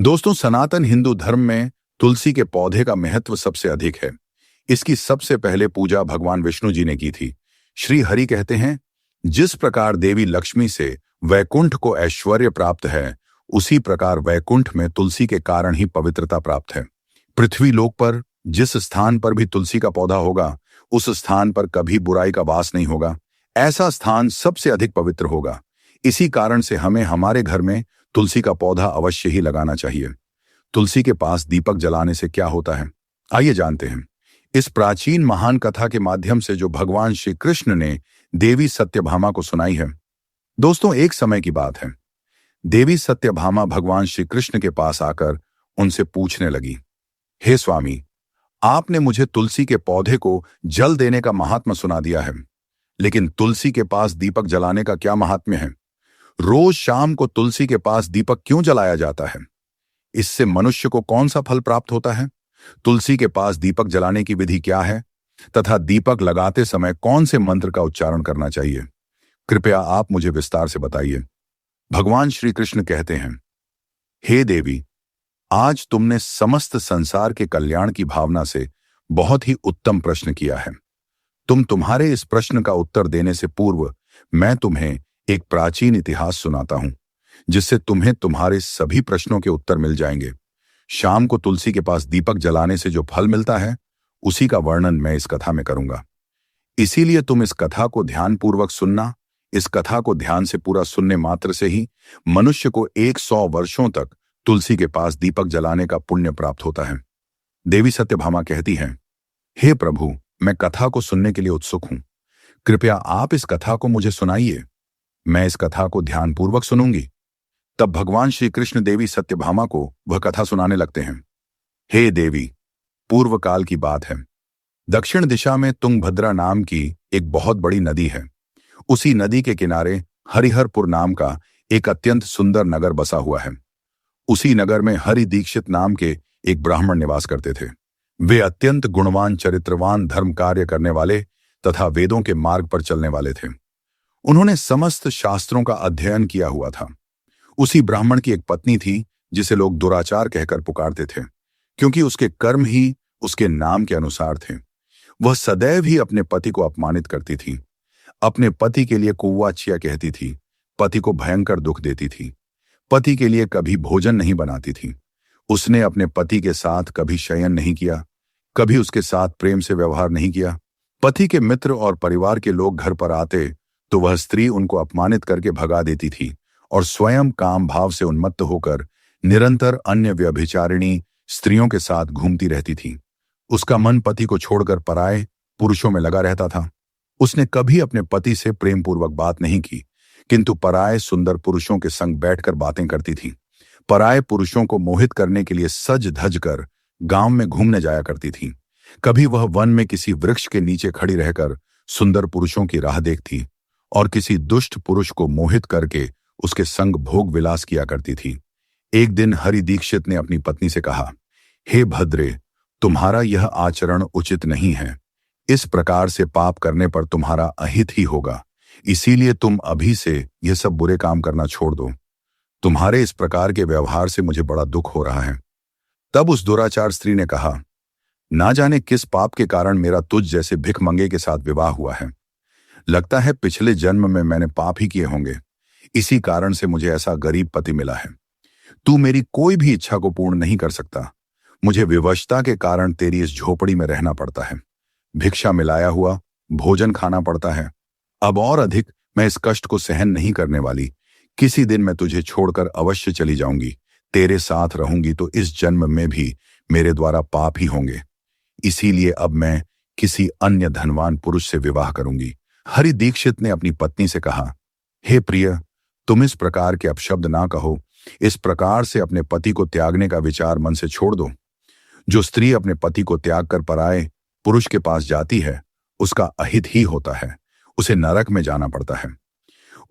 दोस्तों, सनातन हिंदू धर्म में तुलसी के पौधे का महत्व सबसे अधिक है। इसकी सबसे पहले पूजा भगवान विष्णु जी ने की थी। श्री हरि कहते हैं, जिस प्रकार देवी लक्ष्मी से वैकुंठ को ऐश्वर्य प्राप्त है, उसी प्रकार वैकुंठ में तुलसी के कारण ही पवित्रता प्राप्त है। पृथ्वी लोक पर जिस स्थान पर भी तुलसी का पौधा होगा, उस स्थान पर कभी बुराई का वास नहीं होगा। ऐसा स्थान सबसे अधिक पवित्र होगा। इसी कारण से हमें हमारे घर में तुलसी का पौधा अवश्य ही लगाना चाहिए। तुलसी के पास दीपक जलाने से क्या होता है, आइए जानते हैं। इस प्राचीन महान कथा के माध्यम से जो भगवान श्री कृष्ण ने देवी सत्यभामा को सुनाई है। दोस्तों, एक समय की बात है। देवी सत्यभामा भगवान श्री कृष्ण के पास आकर उनसे पूछने लगी, हे स्वामी, आपने मुझे तुलसी के पौधे को जल देने का महात्म्य सुना दिया है, लेकिन तुलसी के पास दीपक जलाने का क्या महात्म्य है? रोज शाम को तुलसी के पास दीपक क्यों जलाया जाता है? इससे मनुष्य को कौन सा फल प्राप्त होता है? तुलसी के पास दीपक जलाने की विधि क्या है तथा दीपक लगाते समय कौन से मंत्र का उच्चारण करना चाहिए? कृपया आप मुझे विस्तार से बताइए। भगवान श्री कृष्ण कहते हैं, हे देवी, आज तुमने समस्त संसार के कल्याण की भावना से बहुत ही उत्तम प्रश्न किया है। तुम्हारे इस प्रश्न का उत्तर देने से पूर्व मैं तुम्हें एक प्राचीन इतिहास सुनाता हूं, जिससे तुम्हें तुम्हारे सभी प्रश्नों के उत्तर मिल जाएंगे। शाम को तुलसी के पास दीपक जलाने से जो फल मिलता है, उसी का वर्णन मैं इस कथा में करूंगा। इसीलिए तुम इस कथा को ध्यानपूर्वक सुनना। इस कथा को ध्यान से पूरा सुनने मात्र से ही मनुष्य को 100 वर्षों तक तुलसी के पास दीपक जलाने का पुण्य प्राप्त होता है। देवी सत्यभामा कहती हैं, हे प्रभु, मैं कथा को सुनने के लिए उत्सुक हूं। कृपया आप इस कथा को मुझे सुनाइए। मैं इस कथा को ध्यानपूर्वक सुनूंगी। तब भगवान श्री कृष्ण देवी सत्यभामा को वह कथा सुनाने लगते हैं। हे देवी, पूर्व काल की बात है। दक्षिण दिशा में तुंगभद्रा नाम की एक बहुत बड़ी नदी है। उसी नदी के किनारे हरिहरपुर नाम का एक अत्यंत सुंदर नगर बसा हुआ है। उसी नगर में हरि दीक्षित नाम के एक ब्राह्मण निवास करते थे। वे अत्यंत गुणवान, चरित्रवान, धर्म कार्य करने वाले तथा वेदों के मार्ग पर चलने वाले थे। उन्होंने समस्त शास्त्रों का अध्ययन किया हुआ था। उसी ब्राह्मण की एक पत्नी थी, जिसे लोग दुराचार कहकर पुकारते थे, क्योंकि उसके कर्म ही उसके नाम के अनुसार थे। वह सदैव ही अपने पति को अपमानित करती थी, अपने पति के लिए कुव्वाचिया कहती थी, पति को भयंकर दुख देती थी, पति के लिए कभी भोजन नहीं बनाती थी। उसने अपने पति के साथ कभी शयन नहीं किया, कभी उसके साथ प्रेम से व्यवहार नहीं किया। पति के मित्र और परिवार के लोग घर पर आते तो वह स्त्री उनको अपमानित करके भगा देती थी और स्वयं काम भाव से उन्मत्त होकर निरंतर अन्य व्यभिचारिणी स्त्रियों के साथ घूमती रहती थी। उसका मन पति को छोड़कर पराये पुरुषों में लगा रहता था। उसने कभी अपने पति से प्रेम पूर्वक बात नहीं की, किंतु पराये सुंदर पुरुषों के संग बैठकर बातें करती थी। पराये पुरुषों को मोहित करने के लिए सज धज कर गांव में घूमने जाया करती थी। कभी वह वन में किसी वृक्ष के नीचे खड़ी रहकर सुंदर पुरुषों की राह देखती और किसी दुष्ट पुरुष को मोहित करके उसके संग भोग विलास किया करती थी। एक दिन हरि दीक्षित ने अपनी पत्नी से कहा, हे भद्रे, तुम्हारा यह आचरण उचित नहीं है। इस प्रकार से पाप करने पर तुम्हारा अहित ही होगा। इसीलिए तुम अभी से यह सब बुरे काम करना छोड़ दो। तुम्हारे इस प्रकार के व्यवहार से मुझे बड़ा दुख हो रहा है। तब उस दुराचार स्त्री ने कहा, ना जाने किस पाप के कारण मेरा तुझ जैसे भिखमंगे के साथ विवाह हुआ है। लगता है पिछले जन्म में मैंने पाप ही किए होंगे। इसी कारण से मुझे ऐसा गरीब पति मिला है। तू मेरी कोई भी इच्छा को पूर्ण नहीं कर सकता। मुझे विवशता के कारण तेरी इस झोपड़ी में रहना पड़ता है। भिक्षा मिलाया हुआ भोजन खाना पड़ता है। अब और अधिक मैं इस कष्ट को सहन नहीं करने वाली। किसी दिन मैं तुझे छोड़कर अवश्य चली जाऊंगी। तेरे साथ रहूंगी तो इस जन्म में भी मेरे द्वारा पाप ही होंगे। इसीलिए अब मैं किसी अन्य धनवान पुरुष से विवाह करूंगी। हरि दीक्षित ने अपनी पत्नी से कहा, हे प्रिय, तुम इस प्रकार के अपशब्द ना कहो। इस प्रकार से अपने पति को त्यागने का विचार मन से छोड़ दो। जो स्त्री अपने पति को त्याग कर पराये पुरुष के पास जाती है, उसका अहित ही होता है। उसे नरक में जाना पड़ता है।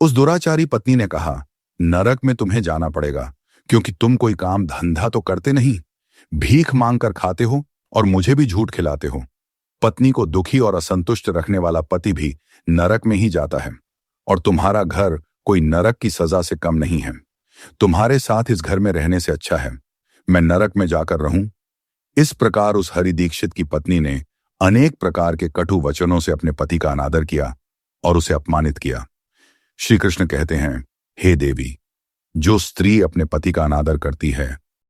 उस दुराचारी पत्नी ने कहा, नरक में तुम्हें जाना पड़ेगा, क्योंकि तुम कोई काम धंधा तो करते नहीं, भीख मांग कर खाते हो और मुझे भी झूठ खिलाते हो। पत्नी को दुखी और असंतुष्ट रखने वाला पति भी नरक में ही जाता है, और तुम्हारा घर कोई नरक की सजा से कम नहीं है। तुम्हारे साथ इस घर में रहने से अच्छा है मैं नरक में जाकर रहूं। इस प्रकार उस हरि दीक्षित की पत्नी ने अनेक प्रकार के कटु वचनों से अपने पति का अनादर किया और उसे अपमानित किया। श्री कृष्ण कहते हैं, हे देवी, जो स्त्री अपने पति का अनादर करती है